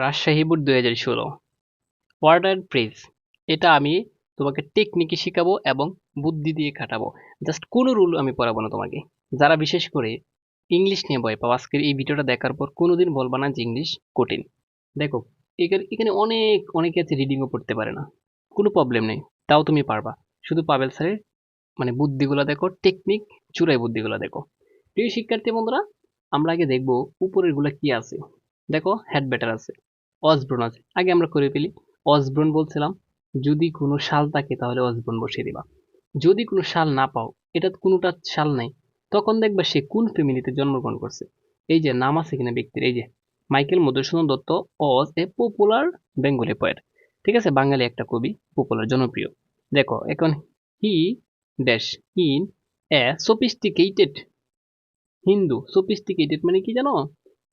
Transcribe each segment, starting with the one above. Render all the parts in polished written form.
Rajshahi board 2016 word and phrase. এটা আমি তোমাকে টেকনিকে শিখাবো এবং বুদ্ধি দিয়ে খাটাবো। জাস্ট কোনো রুল আমি পড়াবো না তোমাকে। যারা বিশেষ করে ইংলিশ নিয়ে ভয় পাও, আজকের এই ভিডিওটা দেখার পর কোনোদিন বলবা না যে ইংলিশ কঠিন। দেখো, এখানে এখানে অনেকে আছে রিডিংও পড়তে পারে না, কোনো প্রবলেম নেই, তাও তুমি পারবা। শুধু পাবেল স্যারের মানে বুদ্ধিগুলো দেখো, টেকনিক চূড়াই বুদ্ধিগুলো দেখো। প্রিয় শিক্ষার্থী বন্ধুরা, আমরা আগে দেখবো উপরের গুলা কি আছে। দেখো, হেড ব্যাটার আছে, অসব্রন আছে, আগে আমরা করে ফেলি। অসব্রন বলছিলাম, যদি কোনো শাল থাকে তাহলে অসব্রন বসিয়ে দিবা। যদি কোনো শাল না পাও, এটা তো কোনোটা শাল নাই, তখন দেখবা সে কোন ফ্যামিলিতে জন্মগ্রহণ করছে। এই যে নাম আছে কিনা ব্যক্তির, এই যে Michael Madhusudan Dutta was a popular Bengali poet. ঠিক আছে, বাঙালি একটা কবি, পপুলার জনপ্রিয়। দেখো এখন, he dash in a sophisticated Hindu. Sophisticated মানে কি জানো?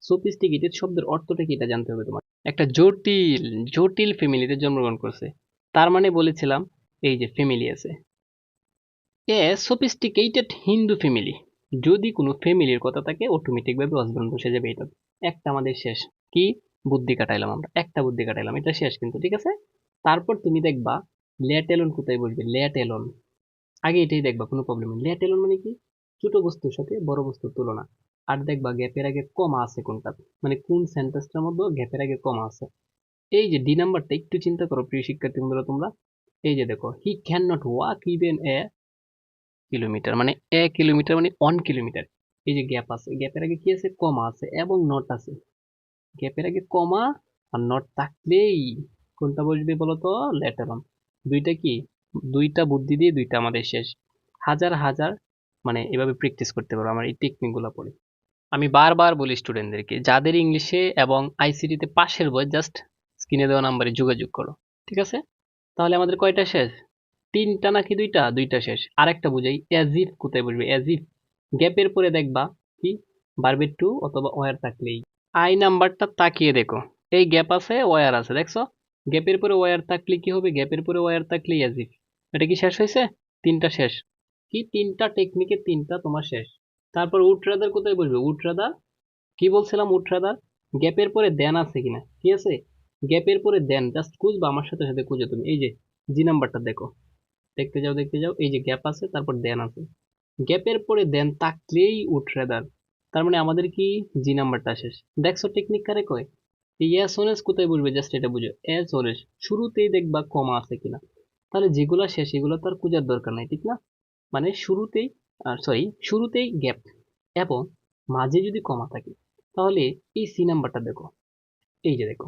সফিস্টিকেটেড শব্দের অর্থটা কি এটা জানতে হবে তোমার। একটা জটিল জটিল ফ্যামিলিতে জন্মগ্রহণ করছে, তার মানে বলেছিলাম এই যে ফ্যামিলি আছে, এ সফিস্টিকেটেড হিন্দু ফ্যামিলি। যদি কোনো ফ্যামিলির কথা থাকে অটোমেটিক ভাবে হাজবেন্ড বসে যাবে। এটা একটা আমাদের শেষ। কি বুদ্ধি কাটাইলাম আমরা, একটা বুদ্ধি কাটাইলাম, এটা শেষ কিন্তু, ঠিক আছে। তারপর তুমি দেখবা লেট এলন কোথায় বসবে, লেট এলন। আগে এটাই দেখবা, কোনো প্রবলেম নেই। লেট এলন মানে কি? ছোট বস্তুর সাথে বড় বস্তুর তুলনা। আর দেখবা গ্যাপের আগে কমা আছে কোনটা, মানে কোন সেন্টেন্সটার মধ্যে গ্যাপের আগে কমা আছে। এই যে ডি নাম্বারটা একটু চিন্তা করো প্রিয় শিক্ষার্থী বন্ধুরা তোমরা। এই যে দেখো, he can not walk even a kilometre, মানে 1 কিলোমিটার মানে 1 কিলোমিটার। এই যে গ্যাপ আছে, গ্যাপের আগে কি আছে? কমা আছে এবং নট আছে। গ্যাপের আগে কমা আর নট থাকলেই কোনটা বসবে বলতো? Letter on. দুইটা কি, দুইটা বুদ্ধি দিয়ে দুইটা আমাদের শেষ। হাজার হাজার মানে এভাবে প্র্যাকটিস করতে পারো আমার এই টেকনিক গুলা পড়ে। আমি বারবার বলি স্টুডেন্টদেরকে, যাদের ইংলিশে এবং আইসিটিতে পাশের বই, জাস্ট স্ক্রিনে দেওয়া নাম্বারে যোগাযোগ করো, ঠিক আছে? তাহলে আমাদের কয়টা শেষ? তিনটা নাকি দুইটা? দুইটা শেষ। আরেকটা বুঝাই, অ্যাজ ইফ কোথায় বসবে? অ্যাজ ইফ গ্যাপের পরে দেখবা কি ভার্বের টু অথবা ওয়ার থাকলেই। আই নাম্বারটা তাকিয়ে দেখো, এই গ্যাপ আছে ওয়ার আছে, দেখছো? গ্যাপের পরে ওয়ার থাকলে কি হবে? গ্যাপের পরে ওয়ার থাকলেই অ্যাজ ইফ। এটা কি শেষ হয়েছে? তিনটা শেষ। কি তিনটা টেকনিকে তিনটা তোমার শেষ। তারপর উড রাদার কোথায় বসবে? উড রাদার, কি বলছিলাম? উড রাদার গ্যাপের পরে দেন আছে কিনা, কি আছে? গ্যাপের পরে দেন জাস্ট খুঁজবা, আমার সাথে সাথে খুঁজো তুমি। এই যে জি নাম্বারটা দেখো, দেখতে যাও দেখতে যাও, এই যে গ্যাপ আছে তারপর দেন আছে। গ্যাপের পরে দেন থাকলেই উড রাদার, তার মানে আমাদের কি জি নাম্বারটা শেষ। দেখছো টেকনিক কারে কয়? ইয়াস অনেস কোথায় বসবে জাস্ট এটা বুঝো, এস অনেস শুরুতেই দেখবা কমা আছে কিনা। তাহলে যেগুলা শেষ এগুলো তো আর খোঁজার দরকার নাই, ঠিক না? মানে শুরুতেই, সরি, শুরুতেই গ্যাপ এবং মাঝে যদি কমা থাকে, তাহলে এই সি নাম্বারটা দেখো। এই যে দেখো,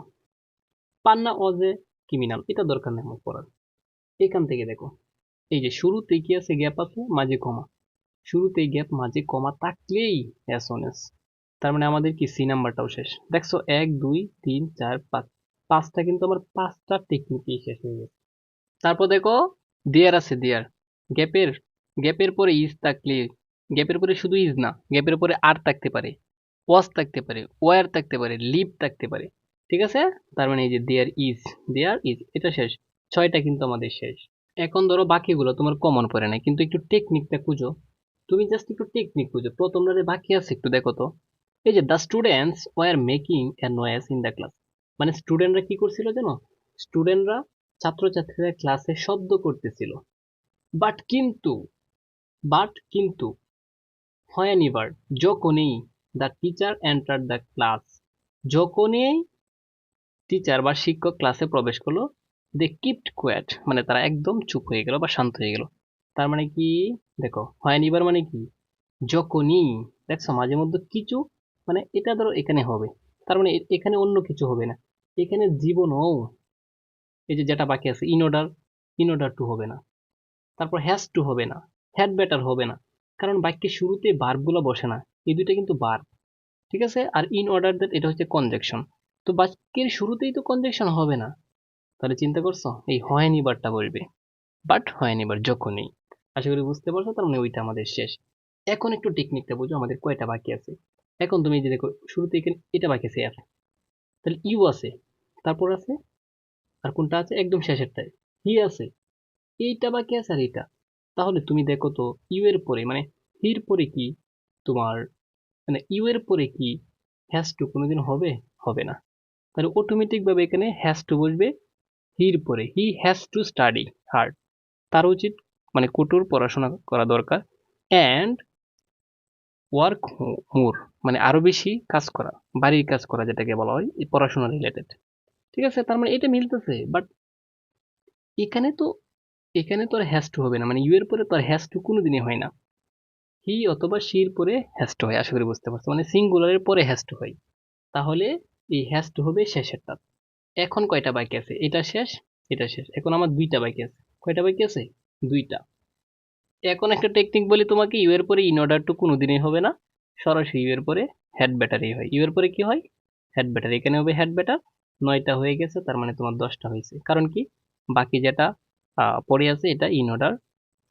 পান্না ওয়াজ এ ক্রিমিনাল, এটা দরকার নেই আমার পড়ার। এখান থেকে দেখো, এই যে শুরুতে কি আছে? গ্যাপ আছে, মাঝে কমা। শুরুতেই গ্যাপ, মাঝে কমা থাকলেই এস অন এস। তার মানে আমাদের কি সি নাম্বারটাও শেষ। দেখছো, 1 2 3 4 5, পাঁচটা কিন্তু আমার পাঁচটা টেকনিকই শেষ হয়ে গেছে। তারপর দেখো, দেয়ার আছে, দেয়ার গ্যাপের, গ্যাপের পরে ইজ থাকলে, গ্যাপের পরে শুধু ইজ না, গ্যাপের পরে আর থাকতে পারে, ওয়াজ থাকতে পারে, ওয়ার থাকতে পারে, লিভ থাকতে পারে, ঠিক আছে? তার মানে এই যে দেয়ার ইজ, দেয়ার ইজ, এটা শেষ। ছয়টা কিন্তু আমাদের শেষ। এখন ধরো বাকিগুলো তোমার কমন পড়ে নাই, কিন্তু একটু টেকনিকটা খুঁজো। তুমি জাস্ট একটু টেকনিক খুঁজো, প্রথমটারে বাকি আছে একটু দেখো তো। এই যে the students were making a noise in the class, মানে স্টুডেন্টরা কি করছিল জানো? স্টুডেন্টরা, ছাত্রছাত্রীরা ক্লাসে শব্দ করতেছিল। বাট কিন্তু, বাট কিন্তু হয়নিবার, যখনই the teacher enter the class, যখনই টিচার বা শিক্ষক ক্লাসে প্রবেশ করলো, দে কিপড কোয়েট, মানে তারা একদম চুপ হয়ে গেল বা শান্ত হয়ে গেল। তার মানে কি? দেখো, হয়নিবার মানে কি? যখনই। দেখছো, মাঝে মধ্যে কিছু, মানে এটা ধরো এখানে হবে, তার মানে এখানে অন্য কিছু হবে না। এখানে জীবনও, এই যে যেটা বাকি আছে, in order, in order to হবে না, তারপর হ্যাজ টু হবে না, হ্যাড বেটার হবে না, কারণ বাক্যের শুরুতে ভার্ব গুলো বসে না। এই দুইটা কিন্তু ভার্ব, ঠিক আছে? আর ইন অর্ডার দ্যাট এটা হচ্ছে কনজাংশন। তো বাক্যের শুরুতেই তো কনজাংশন হবে না, তাহলে চিন্তা করছো, এই হয়নি বারটা বলবে। বাট হয়নি বার যখনই। আশা করি বুঝতে পারছো, তার মানে ওইটা আমাদের শেষ। এখন একটু টেকনিকটা বুঝো, আমাদের কয়টা বাকি আছে। এখন তুমি যে দেখো, শুরুতে এখানে এটা বাকি আছে এফ, তাহলে ইউ আছে, তারপর আছে, আর কোনটা আছে একদম শেষেরটায়? হি আছে। এইটা বাকি আছে আর এইটা। তাহলে তুমি দেখো তো, ইউ এর পরে মানে হির পরে কি তোমার, মানে ইউ এর পরে কি হ্যাজ টু কোনোদিন হবে? হবে না। তাহলে অটোমেটিক ভাবে এখানে হ্যাজ টু বসবে হির পরে, he has to study hard, তার উচিত মানে কঠোর পড়াশোনা করা দরকার, অ্যান্ড ওয়ার্ক মোর মানে আরো বেশি কাজ করা, বাড়ির কাজ করা যেটাকে বলা হয় এই পড়াশোনা রিলেটেড। ঠিক আছে, তার মানে এটা মিলতেছে, বাট এখানে তো আর হ্যাজ টু হবে না, মানে ইউ এর পরে তো আর হ্যাজ টু কোনোদিনই হয় না, হি অথবা শির পরে হ্যাজ টু হয়, আশা করি বুঝতে পারছো, মানে সিঙ্গুলারের পরে হ্যাজ টু হয়, তাহলে এই হ্যাজ টু হবে শেষেরটা। এখন কয়টা বাকি আছে, এটা শেষ, এটা শেষ, এখন আমার দুইটা বাকি আছে, কয়টা বাকি আছে, দুইটা। এখন একটা টেকনিক বলি তোমাকে, ইউ এর পরে ইন অর্ডার টু কোনোদিনই হবে না, সরাসরি ইউ এর পরে হেড ব্যাটারি হয়, ইউ এর পরে কি হয়, হেড ব্যাটারি, এখানে হবে হেড ব্যাটার, 9টা হয়ে গেছে, তার মানে তোমার 10টা হয়েছে, কারণ কি বাকি যেটা পড়ে আছে এটা ইন অর্ডার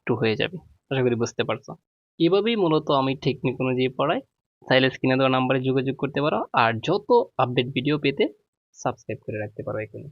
টু হয়ে যাবে। আশা করি বুঝতে পারছো। এভাবেই মূলত আমি টেকনিক অনুযায়ী পড়াই। চাইলে স্ক্রিনে দেওয়া নাম্বারে যোগাযোগ করতে পারো, আর যত আপডেট ভিডিও পেতে সাবস্ক্রাইব করে রাখতে পারো এখানে।